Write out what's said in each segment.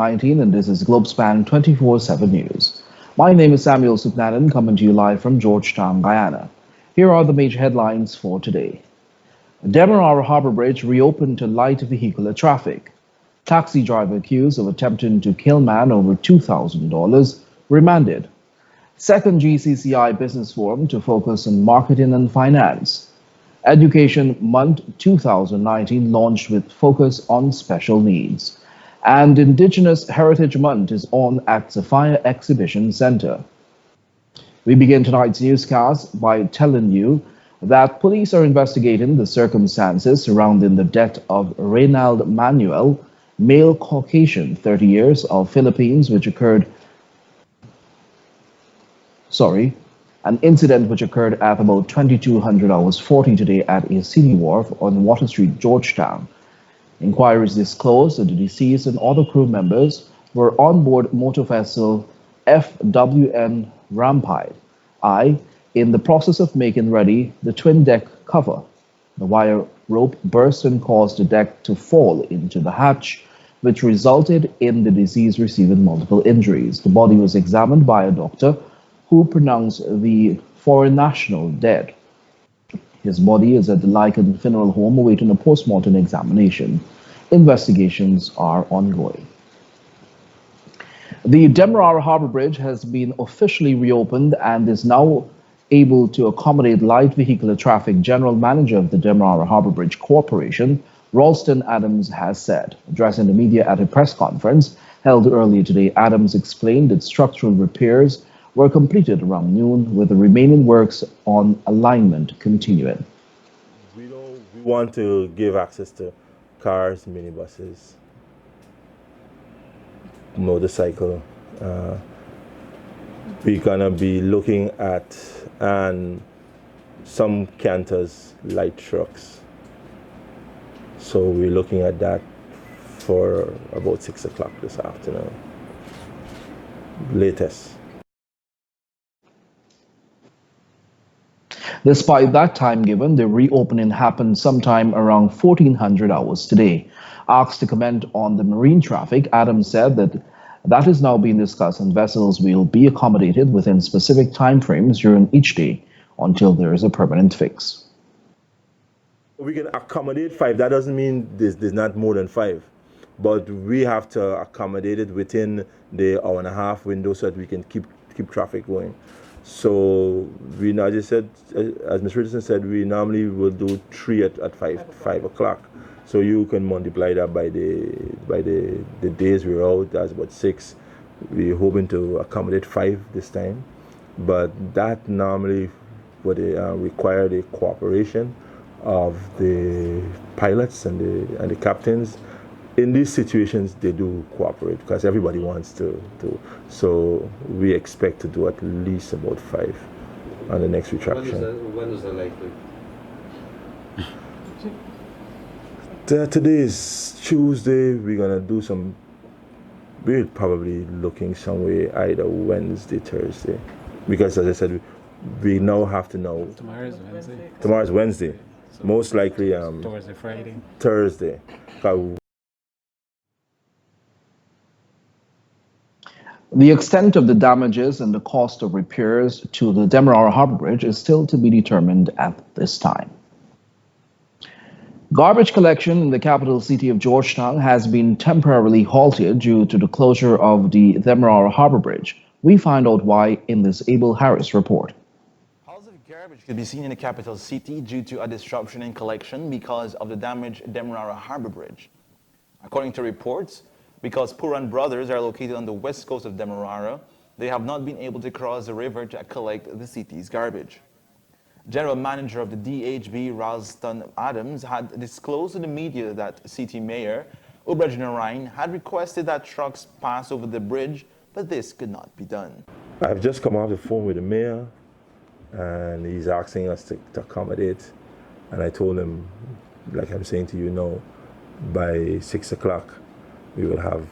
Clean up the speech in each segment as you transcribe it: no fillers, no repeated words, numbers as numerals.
19, and this is Globespan 24x7 News. My name is Samuel Supnanan, coming to you live from Georgetown, Guyana. Here are the major headlines for today. Demerara Harbor Bridge reopened to light vehicular traffic. Taxi driver accused of attempting to kill man over $2,000 remanded. Second GCCI Business Forum to focus on marketing and finance. Education Month 2019 launched with focus on special needs. And Indigenous Heritage Month is on at Sophia Exhibition Center. We begin tonight's newscast by telling you that police are investigating the circumstances surrounding the death of Reynald Manuel, male Caucasian, 30 years, of Philippines, an incident which occurred at about 2200 hours 40 today at a city wharf on Water Street, Georgetown. Inquiries disclosed that the deceased and other crew members were on board motor vessel FWN Rampide I in the process of making ready the twin deck cover. The wire rope burst and caused the deck to fall into the hatch, which resulted in the deceased receiving multiple injuries. The body was examined by a doctor who pronounced the foreign national dead. His body is at the Lycan Funeral Home awaiting a post-mortem examination. Investigations are ongoing. The Demerara Harbor Bridge has been officially reopened and is now able to accommodate light vehicular traffic. General Manager of the Demerara Harbor Bridge Corporation, Ralston Adams, has said. Addressing the media at a press conference held earlier today, Adams explained that structural repairs were completed around noon, with the remaining works on alignment continuing. We want to give access to cars, minibuses, motorcycle. We're gonna be looking at some canters, light trucks. So we're looking at that for about 6 o'clock this afternoon, latest. Despite that time given, the reopening happened sometime around 1400 hours today. Asked to comment on the marine traffic, Adams said that is now being discussed and vessels will be accommodated within specific timeframes during each day until there is a permanent fix. We can accommodate 5. That doesn't mean there's not more than 5, but we have to accommodate it within the hour-and-a-half window so that we can keep traffic going. So we now just said, as Ms. Richardson said, we normally will do 3 at 5 o'clock. So you can multiply that by the days we're out. That's about 6. We're hoping to accommodate 5 this time, but that normally would require the cooperation of the pilots and the captains. In these situations, they do cooperate because everybody wants to. So we expect to do at least about 5 on the next retraction. When is that likely? Today is Tuesday. We're gonna do some. We're probably looking somewhere either Wednesday, Thursday, because as I said, we now have to know. Tomorrow is Wednesday. Tomorrow is Wednesday. So most likely Thursday, Friday. Thursday. The extent of the damages and the cost of repairs to the Demerara Harbor Bridge is still to be determined at this time. Garbage collection in the capital city of Georgetown has been temporarily halted due to the closure of the Demerara Harbor Bridge. We find out why in this Abel Harris report. Piles of garbage could be seen in the capital city due to a disruption in collection because of the damaged Demerara Harbor Bridge. According to reports, because Puran brothers are located on the west coast of Demerara, they have not been able to cross the river to collect the city's garbage. General Manager of the DHB, Ralston Adams, had disclosed to the media that City Mayor Ubraj Narain had requested that trucks pass over the bridge, but this could not be done. I've just come off the phone with the mayor, and he's asking us to accommodate. And I told him, like I'm saying to you now, by 6 o'clock, we will have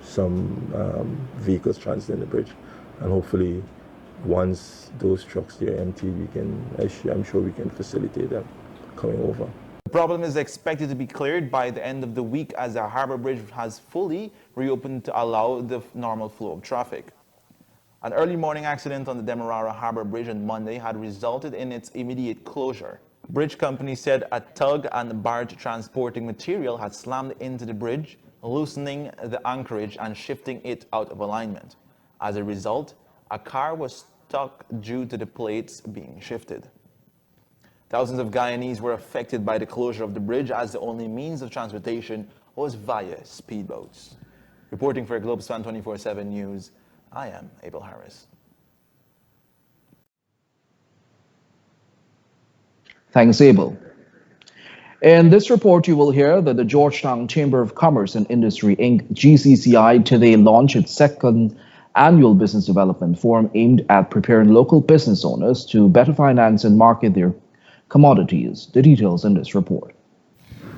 some vehicles transiting the bridge, and hopefully once those trucks are empty, I'm sure we can facilitate them coming over. The problem is expected to be cleared by the end of the week as the harbor bridge has fully reopened to allow the normal flow of traffic. An early morning accident on the Demerara Harbor Bridge on Monday had resulted in its immediate closure. Bridge company said a tug and barge transporting material had slammed into the bridge, loosening the anchorage and shifting it out of alignment. As a result, a car was stuck due to the plates being shifted. Thousands of Guyanese were affected by the closure of the bridge as the only means of transportation was via speedboats. Reporting for Globespan 24x7 News, I am Abel Harris. Thanks, Abel. In this report, you will hear that the Georgetown Chamber of Commerce and Industry, Inc., GCCI, today launched its second annual business development forum aimed at preparing local business owners to better finance and market their commodities. The details in this report.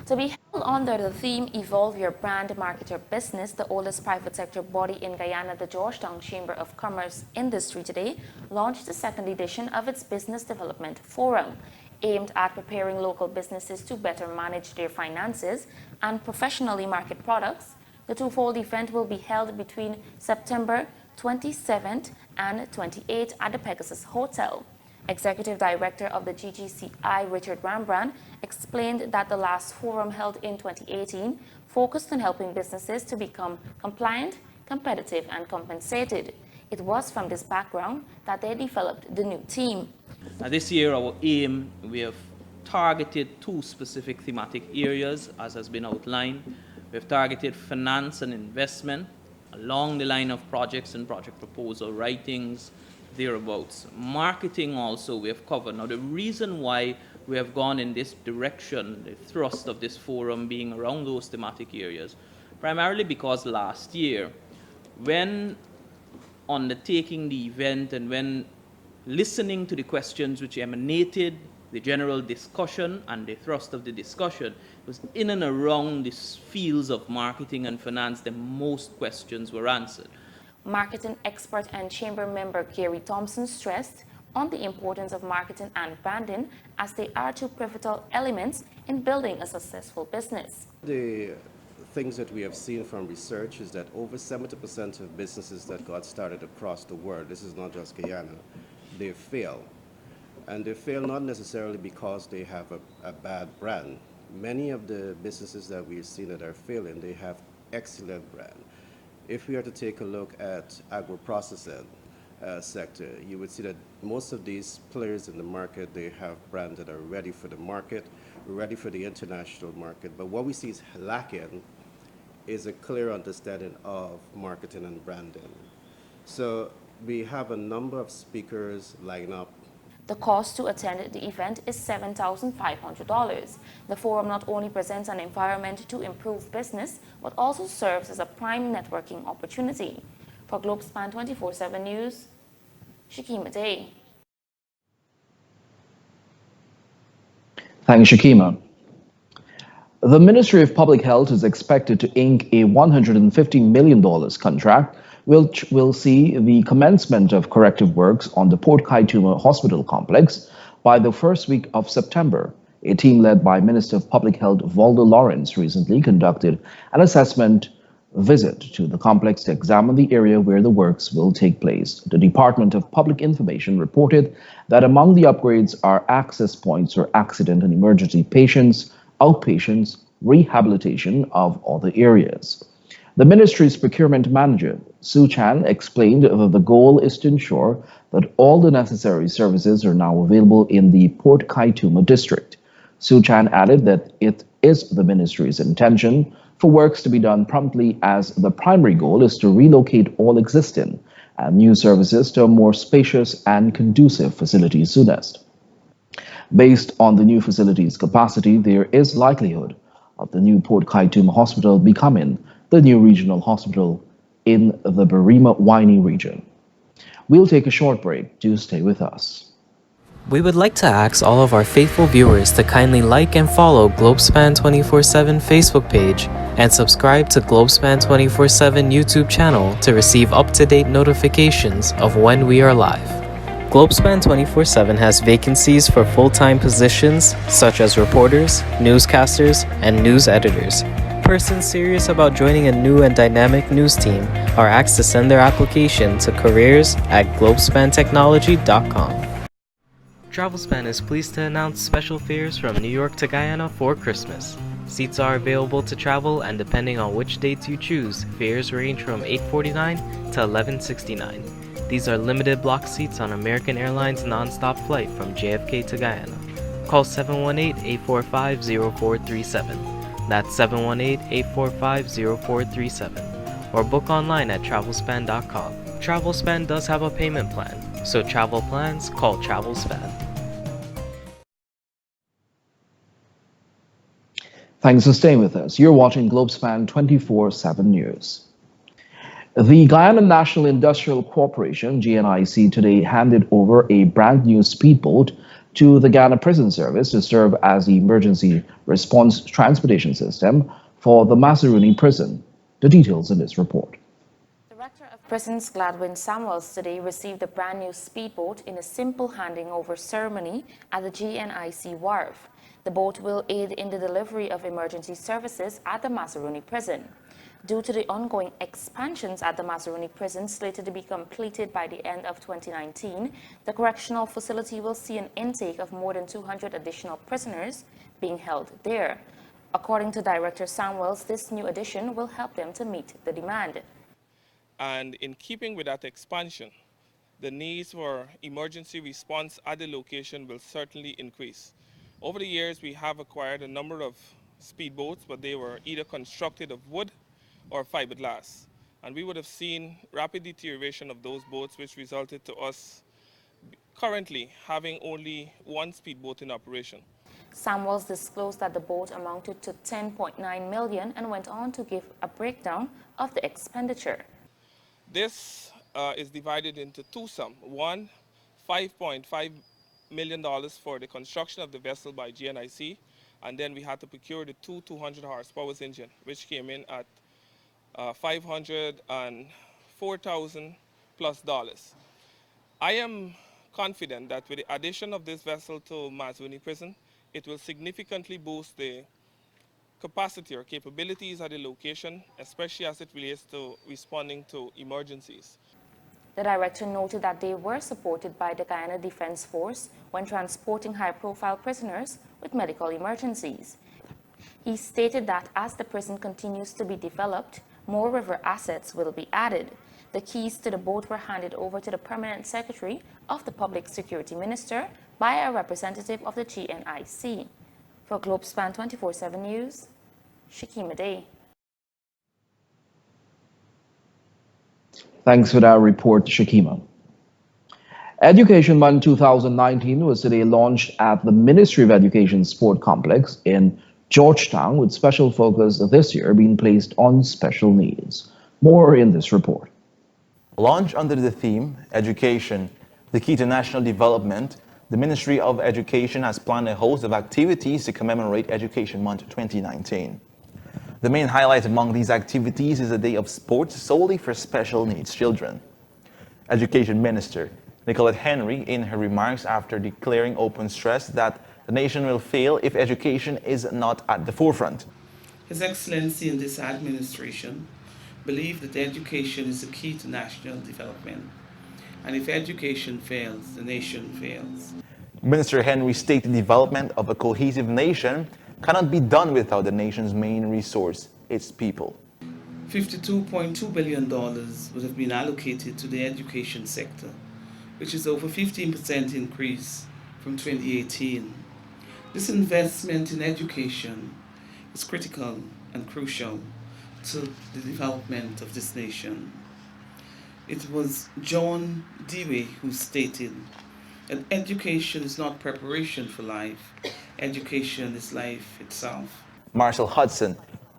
To be held under the theme Evolve Your Brand, Market Your Business, the oldest private sector body in Guyana, the Georgetown Chamber of Commerce Industry today launched the second edition of its Business Development Forum, aimed at preparing local businesses to better manage their finances and professionally market products. The twofold event will be held between September 27th and 28th at the Pegasus Hotel. Executive Director of the GGCI, Richard Rembrandt, explained that the last forum held in 2018 focused on helping businesses to become compliant, competitive, and compensated. It was from this background that they developed the new team. This year, our aim, we have targeted two specific thematic areas, as has been outlined. We have targeted finance and investment along the line of projects and project proposal writings, thereabouts. Marketing also we have covered. Now, the reason why we have gone in this direction, the thrust of this forum being around those thematic areas, primarily because last year, when undertaking the event and when listening to the questions which emanated, the general discussion and the thrust of the discussion was in and around these fields of marketing and finance, the most questions were answered. Marketing expert and chamber member Gary Thompson stressed on the importance of marketing and branding as they are two pivotal elements in building a successful business. The things that we have seen from research is that over 70% of businesses that got started across the world, this is not just Guyana, they fail. And they fail not necessarily because they have a bad brand. Many of the businesses that we've seen that are failing, they have excellent brand. If we are to take a look at agro-processing sector, you would see that most of these players in the market, they have brands that are ready for the market, ready for the international market. But what we see is lacking is a clear understanding of marketing and branding. So we have a number of speakers lined up. The cost to attend the event is $7,500. The forum not only presents an environment to improve business, but also serves as a prime networking opportunity. For Globespan 24x7 News, Shakima Day. Thanks, Shakima. The Ministry of Public Health is expected to ink a $150 million contract which will see the commencement of corrective works on the Port Kaituma Hospital complex by the first week of September. A team led by Minister of Public Health Valdo Lawrence recently conducted an assessment visit to the complex to examine the area where the works will take place. The Department of Public Information reported that among the upgrades are access points for accident and emergency patients, outpatients, rehabilitation of other areas. The ministry's procurement manager, Sue Chan, explained that the goal is to ensure that all the necessary services are now available in the Port Kaituma district. Sue Chan added that it is the ministry's intention for works to be done promptly, as the primary goal is to relocate all existing and new services to a more spacious and conducive facility soonest. Based on the new facility's capacity, there is likelihood of the new Port Kaituma Hospital becoming the new regional hospital in the Barima-Waini region. We'll take a short break. Do stay with us. We would like to ask all of our faithful viewers to kindly like and follow Globespan 24x7 Facebook page and subscribe to Globespan 24x7 YouTube channel to receive up-to-date notifications of when we are live. Globespan 24/7 has vacancies for full-time positions such as reporters, newscasters, and news editors. Persons serious about joining a new and dynamic news team are asked to send their application to careers@globespantechnology.com. TravelSpan is pleased to announce special fares from New York to Guyana for Christmas. Seats are available to travel, and depending on which dates you choose, fares range from $849 to $1169. These are limited block seats on American Airlines non-stop flight from JFK to Guyana. Call 718-845-0437. That's 718-845-0437. Or book online at travelspan.com. TravelSpan does have a payment plan, so travel plans, call TravelSpan. Thanks for staying with us. You're watching Globespan 24/7 News. The Guyana National Industrial Corporation, GNIC, today handed over a brand new speedboat to the Ghana Prison Service to serve as the emergency response transportation system for the Mazaruni prison. The details in this report. Director of Prisons Gladwin Samuels today received the brand new speedboat in a simple handing over ceremony at the GNIC wharf. The boat will aid in the delivery of emergency services at the Mazaruni prison. Due to the ongoing expansions at the Mazaruni prison slated to be completed by the end of 2019, the correctional facility will see an intake of more than 200 additional prisoners being held there. According to Director Samuels, this new addition will help them to meet the demand. And in keeping with that expansion, the needs for emergency response at the location will certainly increase. Over the years, we have acquired a number of speedboats, but they were either constructed of wood or fiberglass. And we would have seen rapid deterioration of those boats, which resulted to us currently having only one speedboat in operation. Samuels disclosed that the boat amounted to $10.9 million and went on to give a breakdown of the expenditure. This is divided into two sums. One, $5.5 million for the construction of the vessel by GNIC, and then we had to procure the two 200 horsepower engine, which came in at $504,000 plus. I am confident that with the addition of this vessel to Mazaruni prison, it will significantly boost the capacity or capabilities at the location, especially as it relates to responding to emergencies. The director noted that they were supported by the Guyana Defense Force when transporting high-profile prisoners with medical emergencies. He stated that as the prison continues to be developed, more river assets will be added. The keys to the boat were handed over to the Permanent Secretary of the Public Security Minister by a representative of the GNIC. For Globespan 24/7 News, Shakima Day. Thanks for that report, Shakima. Education Month 2019 was today launched at the Ministry of Education Sport Complex in Georgetown, with special focus this year being placed on special needs. More in this report. Launched under the theme, Education, the Key to National Development, the Ministry of Education has planned a host of activities to commemorate Education Month 2019. The main highlight among these activities is a day of sports solely for special needs children. Education Minister Nicolette Henry, in her remarks after declaring open stressed that the nation will fail if education is not at the forefront. His Excellency and this administration believe that education is the key to national development. And if education fails, the nation fails. Minister Henry stated the development of a cohesive nation cannot be done without the nation's main resource, its people. $52.2 billion would have been allocated to the education sector, which is over 15% increase from 2018. This investment in education is critical and crucial to the development of this nation. It was John Dewey who stated that education is not preparation for life, education is life itself. Marshall Hudson,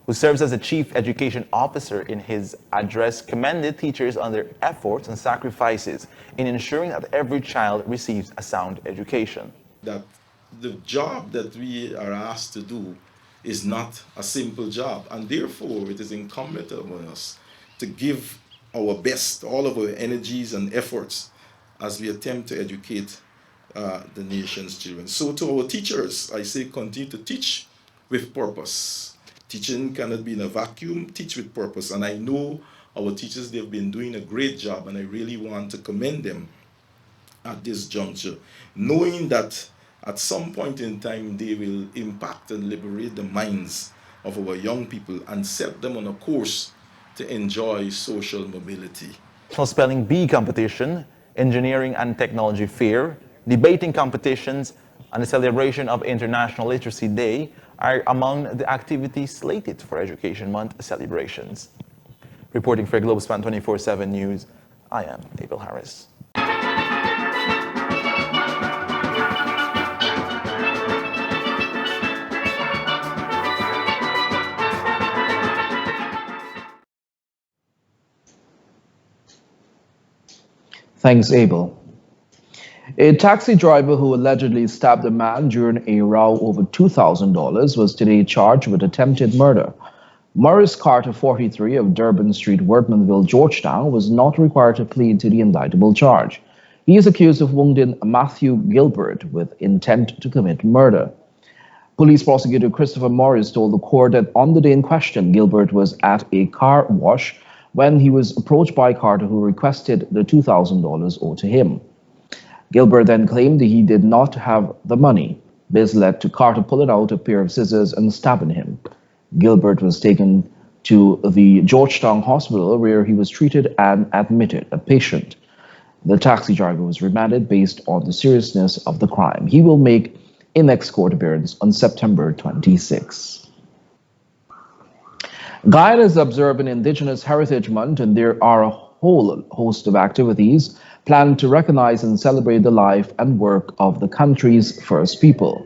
who serves as the Chief Education Officer, in his address commended teachers on their efforts and sacrifices in ensuring that every child receives a sound education. That the job that we are asked to do is not a simple job, and therefore it is incumbent on us to give our best, all of our energies and efforts, as we attempt to educate the nation's children. So to our teachers, I say continue to teach with purpose. Teaching cannot be in a vacuum, teach with purpose. And I know our teachers, they've been doing a great job, and I really want to commend them at this juncture, knowing that at some point in time they will impact and liberate the minds of our young people and set them on a course to enjoy social mobility. National Spelling Bee competition, engineering and technology fair, debating competitions, and the celebration of International Literacy Day are among the activities slated for Education Month celebrations. Reporting for Globespan 24x7 News, I am Abel Harris. Thanks, Abel. A taxi driver who allegedly stabbed a man during a row over $2,000 was today charged with attempted murder. Maurice Carter, 43, of Durban Street, Workmanville, Georgetown, was not required to plead to the indictable charge. He is accused of wounding Matthew Gilbert with intent to commit murder. Police prosecutor Christopher Morris told the court that on the day in question, Gilbert was at a car wash when he was approached by Carter, who requested the $2,000 owed to him. Gilbert then claimed that he did not have the money. This led to Carter pulling out a pair of scissors and stabbing him. Gilbert was taken to the Georgetown Hospital, where he was treated and admitted a patient. The taxi driver was remanded based on the seriousness of the crime. He will make a next court appearance on September 26. Guyana is observing Indigenous Heritage Month, and there are a whole host of activities planned to recognize and celebrate the life and work of the country's first people.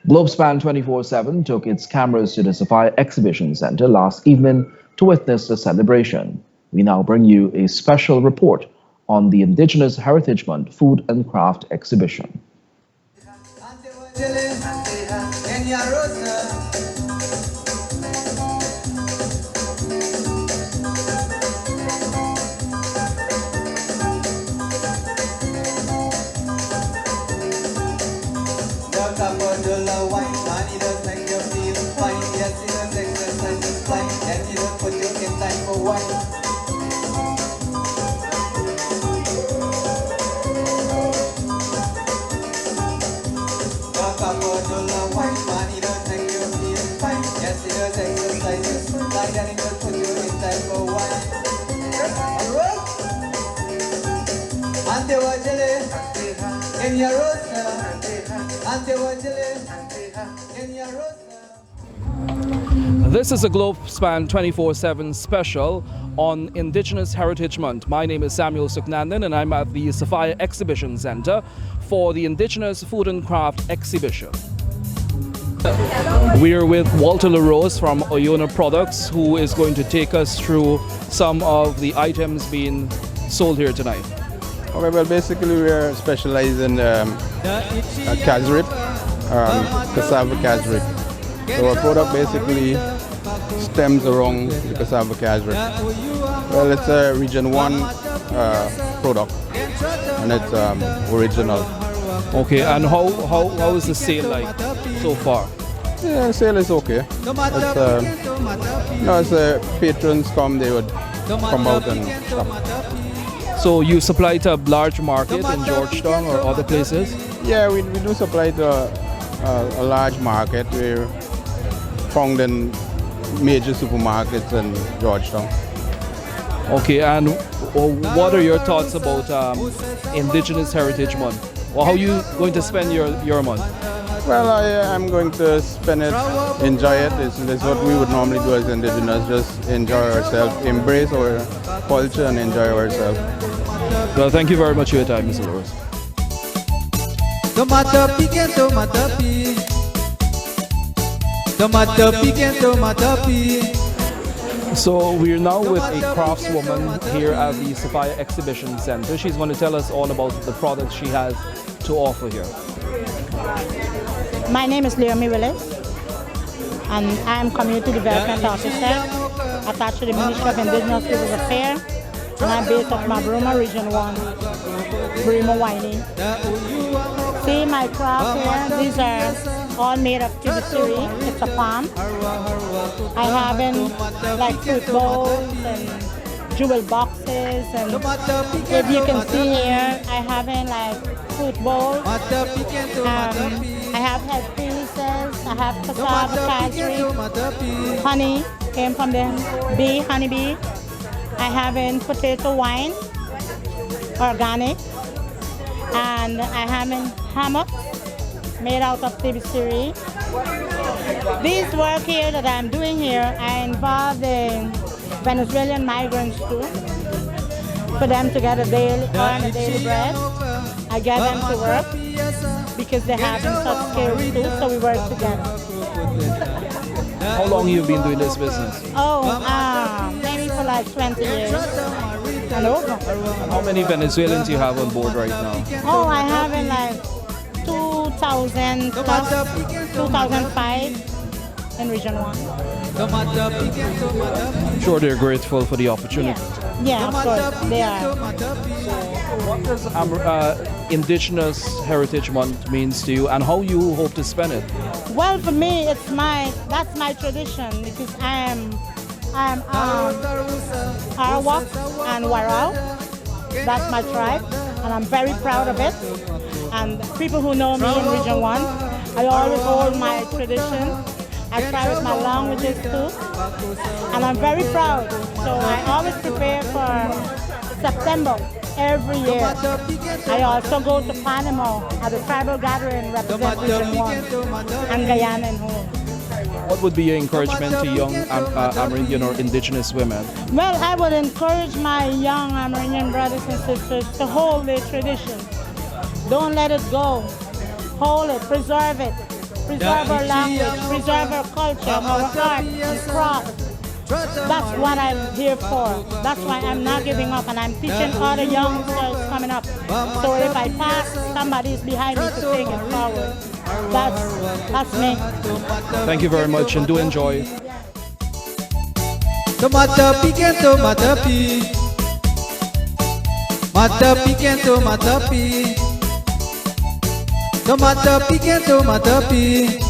Globespan 24x7 took its cameras to the Sophia Exhibition Center last evening to witness the celebration. We now bring you a special report on the Indigenous Heritage Month Food and Craft Exhibition. This is a Globespan 24x7 special on Indigenous Heritage Month. My name is Samuel Suknandan, and I'm at the Sophia Exhibition Center for the Indigenous Food and Craft Exhibition. We're with Walter LaRose from Oyona Products, who is going to take us through some of the items being sold here tonight. Okay, well, basically we're specialized in casrip, cassava casrip. So our product basically stems around the cassava casrip. Well, it's a Region 1 product, and it's original. Okay, and how is the sale like so far? Yeah, the sale is okay. It's patrons come, they would come out and shop. So you supply to a large market in Georgetown or other places? Yeah, we do supply to a large market. We're found in major supermarkets in Georgetown. Okay, and what are your thoughts about Indigenous Heritage Month? Well, how are you going to spend your month? Well, I'm going to spend it, enjoy it. This is what we would normally do as Indigenous, just enjoy ourselves, embrace our culture and enjoy ourselves. Well, thank you very much for your time, Mr. Lewis. So we're now with a craftswoman here at the Sophia Exhibition Center. She's going to tell us all about the products she has to offer here. My name is Leomi Willis, and I am Community Development Officer attached to the Ministry of Indigenous Peoples Affairs, and I'm based at Mabroma, Region 1. Brimo Winey. See my craft here? These are all made of tibisiri. It's a palm. I have in like fruit bowls and jewel boxes, and if you can see here, I have in like fruit bowls. I have head pieces. I have cassava, cashew, honey came from the bee, honeybee. I have in potato wine, organic, and I have in hammock made out of tibisiri. These work here that I'm doing here, I involve the Venezuelan migrants too, for them to get earn a daily bread. I get them to work because they have such skills too, so we work together. How long have you been doing this business? Maybe for like 20 years and over. And how many Venezuelans you have on board right now? Oh, I have in like 2000 plus 2005 in Region 1. I'm sure they're grateful for the opportunity. Yeah, of course, they are. What does Indigenous Heritage Month means to you, and how you hope to spend it? Well, for me, that's my tradition, because I'm Arawak and Warao. That's my tribe, and I'm very proud of it. And people who know me in Region 1, I always hold my tradition. I try with my languages too, and I'm very proud. So I always prepare for September every year. I also go to Panama at the tribal gathering representing Region 1 and Guyana and home. What would be your encouragement to young Amerindian or Indigenous women? Well, I would encourage my young Amerindian brothers and sisters to hold their tradition. Don't let it go. Hold it, preserve it. Preserve our language, preserve our culture, our art and craft. That's what I'm here for. That's why I'm not giving up, and I'm teaching other youngsters coming up. So if I pass, somebody is behind me to take it forward. That's me. Thank you very much, and do enjoy. Matapi kento matapi, matapi kento matapi, matapi kento matapi.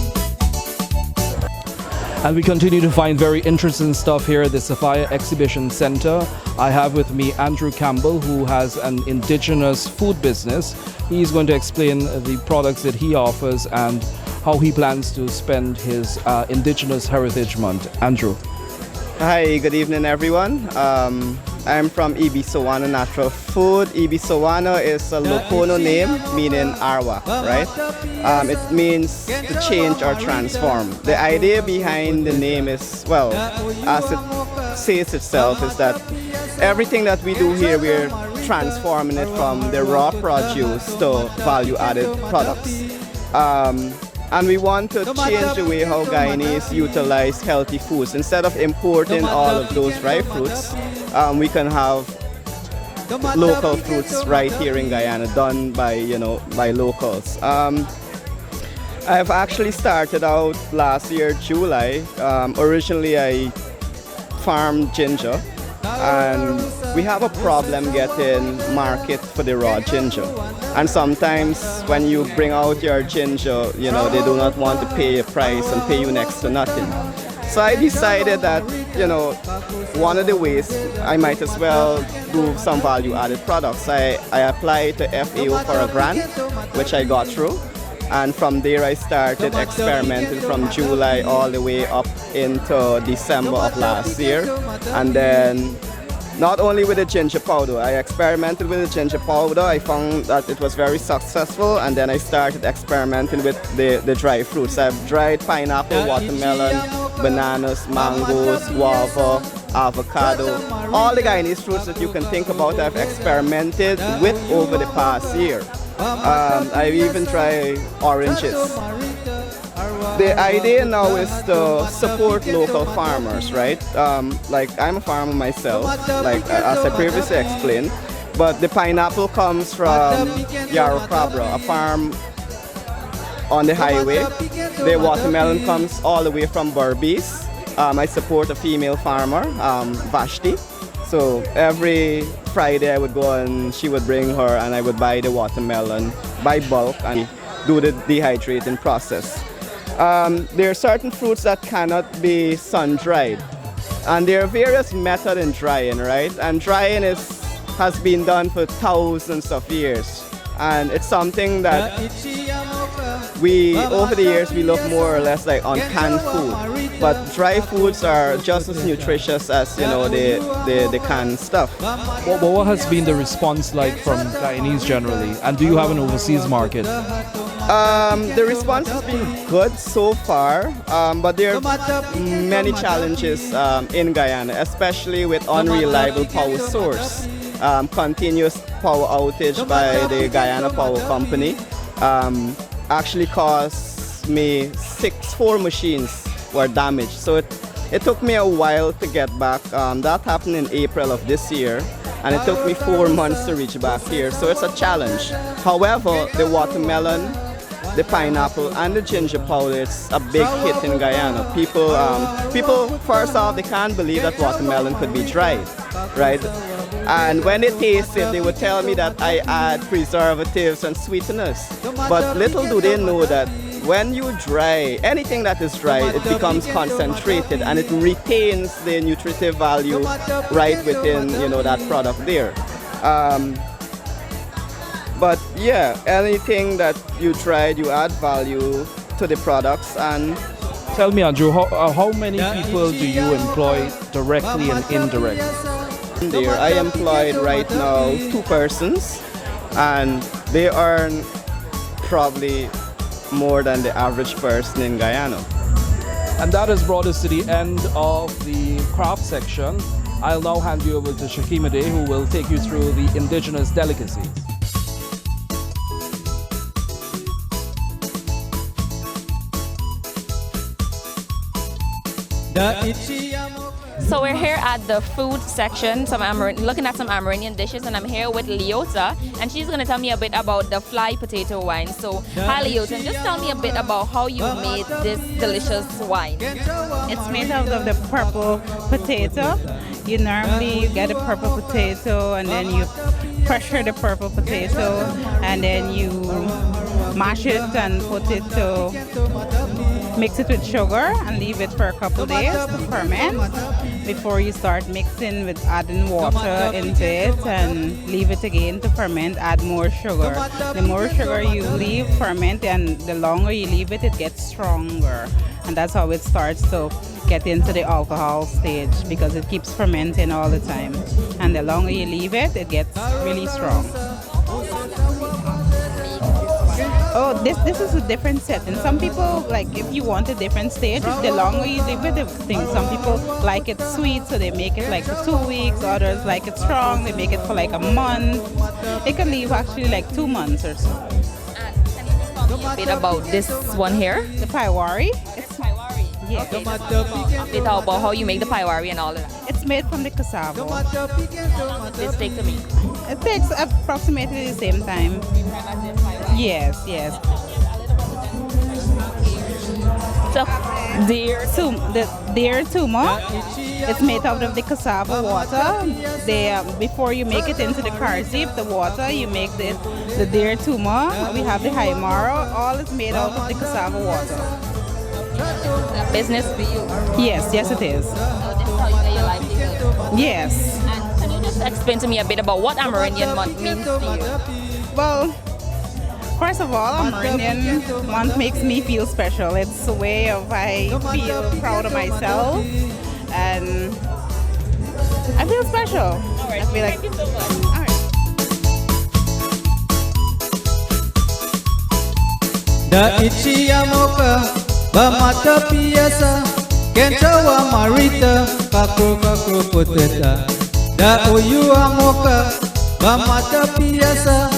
And we continue to find very interesting stuff here at the Sophia Exhibition Center. I have with me Andrew Campbell, who has an indigenous food business. He's going to explain the products that he offers and how he plans to spend his Indigenous Heritage Month. Andrew. Hi, good evening everyone. I'm from Ibi Sowana Natural Food. Ibi Sowana is a Lokono name meaning Arwa, right? It means to change or transform. The idea behind the name is, well, as it says itself, is that everything that we do here, we're transforming it from the raw produce to value-added products. And we want to change the way how Guyanese utilize healthy foods. Instead of importing all of those dry fruits, we can have local fruits right here in Guyana, done by by locals. I've actually started out last year, July. Originally, I farmed ginger, and we have a problem getting market for the raw ginger. And sometimes when you bring out your ginger, they do not want to pay a price and pay you next to nothing. So I decided that, one of the ways I might as well do some value-added products. I applied to FAO for a grant, which I got through. And from there I started experimenting from July all the way up into December of last year. And then not only with the ginger powder, I experimented with the ginger powder. I found that it was very successful, and then I started experimenting with the dry fruits. I've dried pineapple, watermelon, bananas, mangoes, guava, avocado, all the Guyanese fruits that you can think about I've experimented with over the past year. I've even tried oranges. The idea now is to support local farmers, right? Like I'm a farmer myself, like as I previously explained, but the pineapple comes from Yarrow Crabra, a farm on the highway. The watermelon comes all the way from Berbice. I support a female farmer, Vashti. So every Friday I would go and she would bring her and I would buy the watermelon by bulk and do the dehydrating process. There are certain fruits that cannot be sun-dried. And there are various methods in drying, right? And drying has been done for thousands of years. And it's something that over the years, we look more or less like on canned food. But dry foods are just as nutritious as, the canned stuff. What has been the response like from Guyanese generally? And do you have an overseas market? The response has been good so far, but there are many challenges in Guyana, especially with unreliable power source. Continuous power outage by the Guyana Power Company actually caused me 4 machines were damaged. So it took me a while to get back. That happened in April of this year, and it took me 4 months to reach back here. So it's a challenge. However, the watermelon, the pineapple, and the ginger powder, it's a big hit in Guyana. People first off, they can't believe that watermelon could be dried, right? And when they taste it, they would tell me that I add preservatives and sweeteners. But little do they know that when you dry, anything that is dried, it becomes concentrated and it retains the nutritive value right within, that product there. But yeah, anything that you tried, you add value to the products. And tell me, Andrew, how many people do you employ directly and indirectly? There, I employed right now 2 persons, and they earn probably more than the average person in Guyana. And that has brought us to the end of the craft section. I'll now hand you over to Shakimade, who will take you through the indigenous delicacies. So we're here at the food section, looking at some Amerindian dishes, and I'm here with Leota, and she's going to tell me a bit about the fly potato wine. So, hi Leota, and just tell me a bit about how you made this delicious wine. It's made out of the purple potato. You normally get a purple potato, and then you pressure the purple potato, and then you mash it and put it to mix it with sugar and leave it for a couple days to ferment before you start mixing with adding water into it and leave it again to ferment, add more sugar. The more sugar you leave ferment and the longer you leave it, it gets stronger. And that's how it starts to get into the alcohol stage because it keeps fermenting all the time. And the longer you leave it, it gets really strong. Oh, this is a different setting. Some people, like, if you want a different stage, the longer you leave it, the thing. Some people like it sweet, so they make it like for 2 weeks. Others like it strong, they make it for like a month. It can leave actually like 2 months or so. And can you just tell me a bit about this one here? The paiwari. It's paiwari. Yeah. Okay, a bit about how you make the paiwari and all of that. It's made from the cassava. How long does this take to make? It takes approximately the same time. Yes, yes. So, deer tuma, it's made out of the cassava water. Before you make it into the karzip, the water, you make the deer tuma. We have the haimara. All is made out of the cassava water. Business for you? Yes, yes it is. So this is how you get your livelihood? Yes. And can you just explain to me a bit about what Amerindian month means to you? Well, first of all, Amerindian month makes me feel special. It's a way of I feel proud of myself and I feel special. All right, thank you so much. All right. Da ichiyamoka bamata piyasa kenchawa marita kakro kakro poteta da oyuamoka bamata piyasa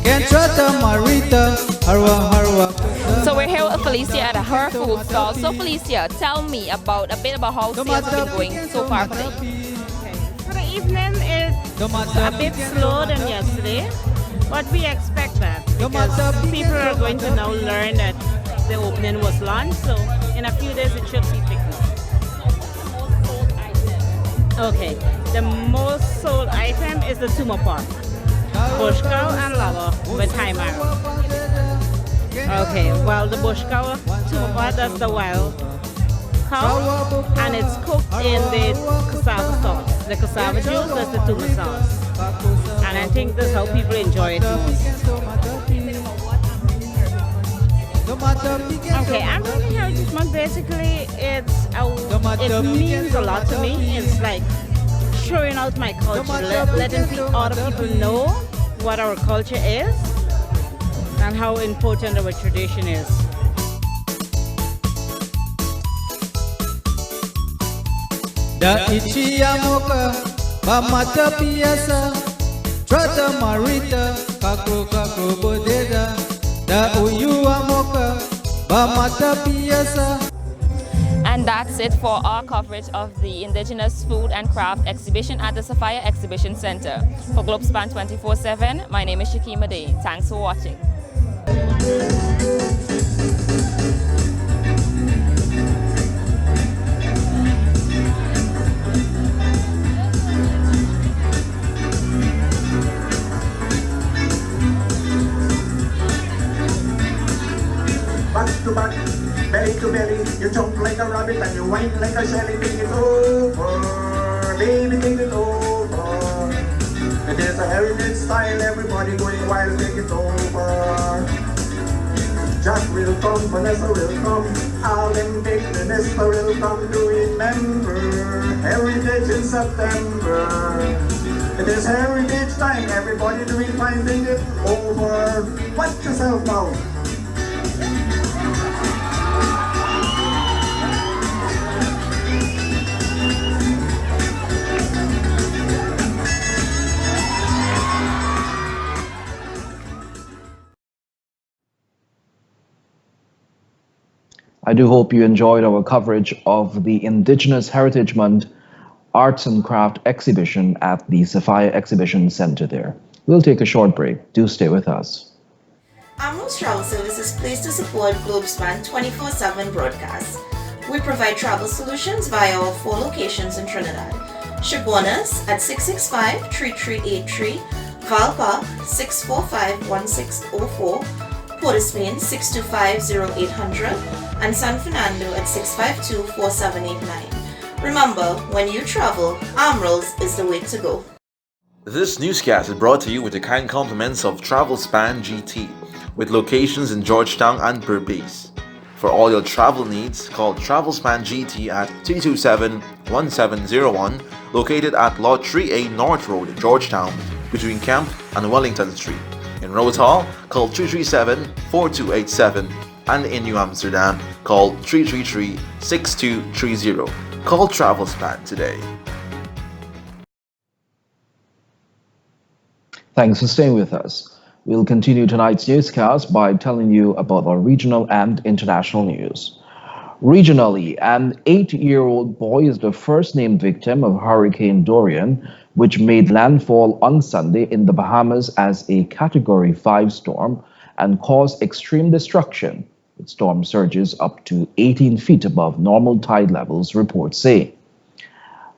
kenchata marita harwa harwa. So we're here with Felicia at her food stall. So Felicia, tell me a bit about how sales have been going so far for the evening. For the evening, it's a bit slow than yesterday, but we expect that because people are going to now learn that the opening was launched, so in a few days it should be picked up. Okay, the most sold item is the tumo pot. Bush cow and lava with high marrow. Okay, well the bush cow tumo pot, that's the wild cow, and it's cooked in the cassava sauce. The cassava juice, that's the tumo sauce. And I think that's how people enjoy it most. Okay, African Heritage Month, basically it means a lot to me. It's like showing out my culture, letting other people know what our culture is and how important our tradition is. Da ichiyamoka bamata piasa trata marita kakro kakro bodeda da uyuamoka bamata piasa. And that's it for our coverage of the Indigenous Food and Craft Exhibition at the Sophia Exhibition Center. For Globespan 24x7, my name is Shakima Day. Thanks for watching. Back to back, belly to belly, you jump like a rabbit and you whine like a shelly. Think it over, baby, think it over. It is a heritage style, everybody going wild, take it over. Jack will come, Vanessa will come, all them big minister will come to remember heritage in September. It is heritage time, everybody doing fine, think it over. Watch yourself now. I do hope you enjoyed our coverage of the Indigenous Heritage Month Arts and Craft exhibition at the Sophia Exhibition Center there. We'll take a short break. Do stay with us. Amro's Travel Service is pleased to support Globespan 24x7 broadcasts. We provide travel solutions via our 4 locations in Trinidad. Chaguanas at 665-3383, Val Park 645-1604, Port of Spain 625-0800, and San Fernando at 652-4789. Remember, when you travel, Amro's is the way to go. This newscast is brought to you with the kind compliments of Travelspan GT, with locations in Georgetown and Berbice. For all your travel needs, call Travelspan GT at 327-1701, located at Lot 3A North Road, Georgetown, between Camp and Wellington Street. In Rose Hall, call 337-4287, and in New Amsterdam, call 333-6230. Call Travelspan today. Thanks for staying with us. We'll continue tonight's newscast by telling you about our regional and international news. Regionally, an 8-year-old boy is the first named victim of Hurricane Dorian, which made landfall on Sunday in the Bahamas as a Category 5 storm and caused extreme destruction, with storm surges up to 18 feet above normal tide levels, reports say.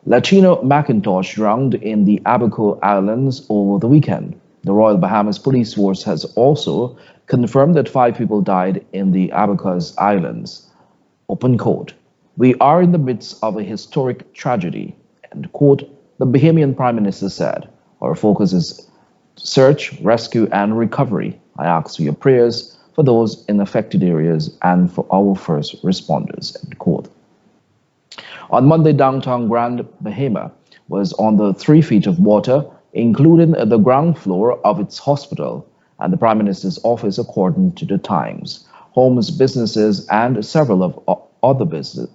Latino Macintosh drowned in the Abaco Islands over the weekend. The Royal Bahamas Police Force has also confirmed that 5 people died in the Abacos Islands. Open quote, "We are in the midst of a historic tragedy," end quote, the Bahamian Prime Minister said. "Our focus is search, rescue, and recovery. I ask for your prayers for those in affected areas and for our first responders," end quote. On Monday, downtown Grand Bahama was on the 3 feet of water, including the ground floor of its hospital and the Prime Minister's office, according to the Times. Homes, businesses, and several of other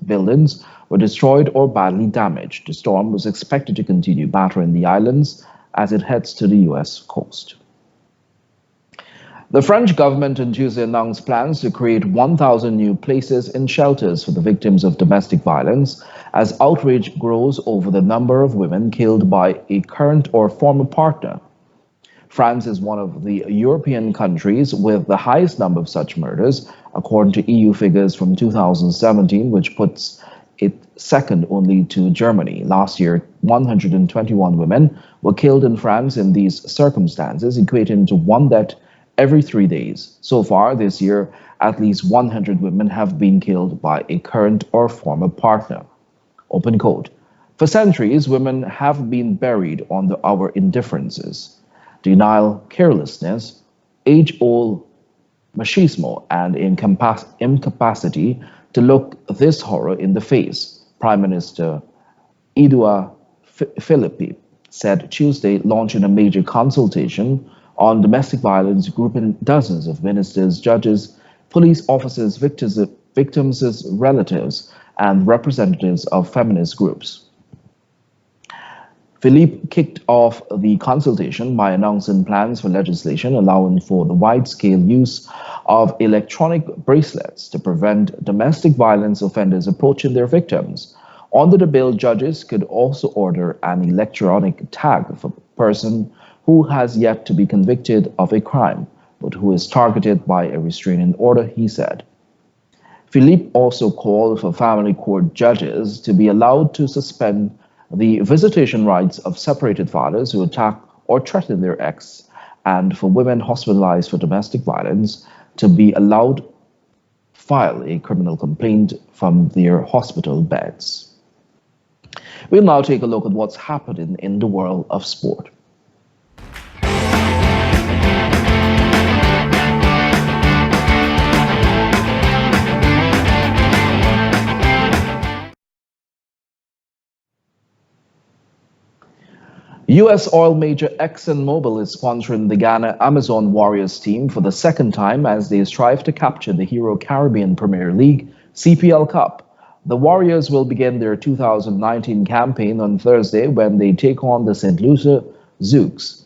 buildings were destroyed or badly damaged. The storm was expected to continue battering the islands as it heads to the U.S. coast. The French government on Tuesday announced plans to create 1,000 new places in shelters for the victims of domestic violence as outrage grows over the number of women killed by a current or former partner. France is one of the European countries with the highest number of such murders, according to EU figures from 2017, which puts it second only to Germany. Last year, 121 women were killed in France in these circumstances, equating to one death every 3 days. So far this year, at least 100 women have been killed by a current or former partner. Open quote. For centuries, women have been buried under our indifferences, denial, carelessness, age-old machismo, and incapacity to look this horror in the face, Prime Minister Edouard Philippe said Tuesday, launching a major consultation on domestic violence, grouping dozens of ministers, judges, police officers, victims' relatives, and representatives of feminist groups. Philippe kicked off the consultation by announcing plans for legislation allowing for the wide-scale use of electronic bracelets to prevent domestic violence offenders approaching their victims. Under the bill, judges could also order an electronic tag for a person who has yet to be convicted of a crime, but who is targeted by a restraining order, he said. Philippe also called for family court judges to be allowed to suspend the visitation rights of separated fathers who attack or threaten their ex, and for women hospitalized for domestic violence to be allowed file a criminal complaint from their hospital beds. We'll now take a look at what's happening in the world of sport. U.S. oil major ExxonMobil is sponsoring the Ghana Amazon Warriors team for the second time as they strive to capture the Hero Caribbean Premier League CPL Cup. The Warriors will begin their 2019 campaign on Thursday when they take on the St. Lucia Zouks.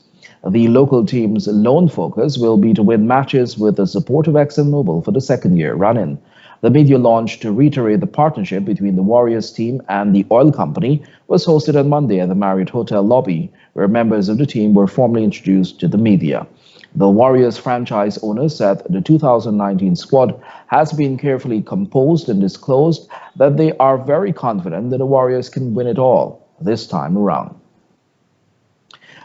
The local team's lone focus will be to win matches with the support of ExxonMobil for the second year running. The media launch to reiterate the partnership between the Warriors team and the oil company was hosted on Monday at the Marriott Hotel lobby, where members of the team were formally introduced to the media. The Warriors franchise owner said the 2019 squad has been carefully composed and disclosed that they are very confident that the Warriors can win it all this time around.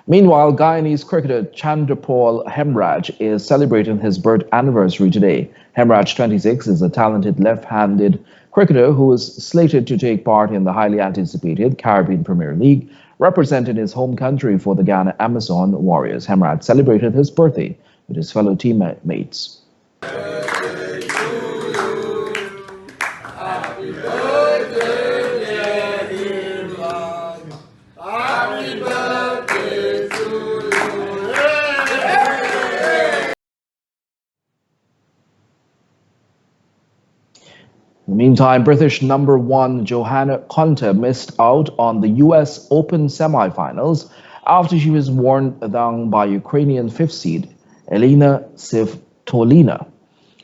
Meanwhile, Guyanese cricketer Chandrapal Hemraj is celebrating his birth anniversary today. Hemraj, 26, is a talented left-handed cricketer who is slated to take part in the highly anticipated Caribbean Premier League, representing his home country for the Ghana Amazon Warriors. Hemraj celebrated his birthday with his fellow teammates. In the meantime, British number one Johanna Konta missed out on the U.S. Open semifinals after she was worn down by Ukrainian fifth seed Elena Svitolina.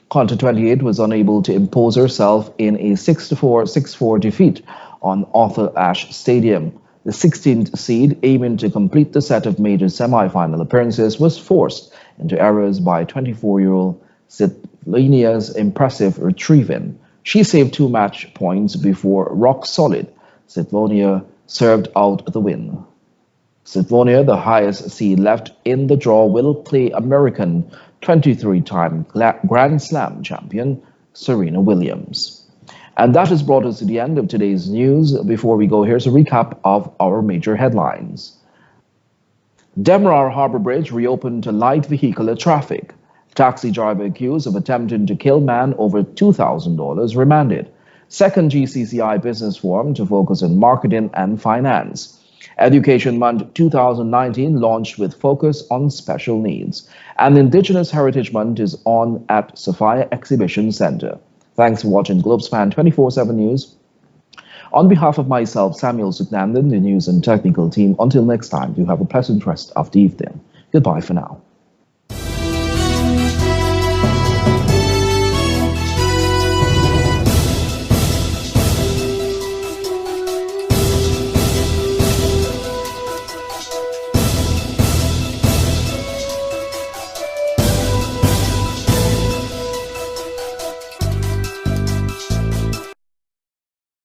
Konta, 28, was unable to impose herself in a 6-4, 6-4 defeat on Arthur Ashe Stadium. The 16th seed, aiming to complete the set of major semifinal appearances, was forced into errors by 24-year-old Svitolina's impressive retrieving. She saved 2 match points before rock solid Svitolina served out the win. Svitolina, the highest seed left in the draw, will play American 23-time Grand Slam champion Serena Williams. And that has brought us to the end of today's news. Before we go, here's a recap of our major headlines. Demerara Harbor Bridge reopened to light vehicular traffic. Taxi driver accused of attempting to kill man over $2,000 remanded. Second GCCI Business Forum to focus on marketing and finance. Education Month 2019 launched with focus on special needs. And Indigenous Heritage Month is on at Sophia Exhibition Center. Thanks for watching Globespan 24x7 News. On behalf of myself, Samuel Suknandon, the news and technical team, until next time, you have a pleasant rest of the evening. Goodbye for now.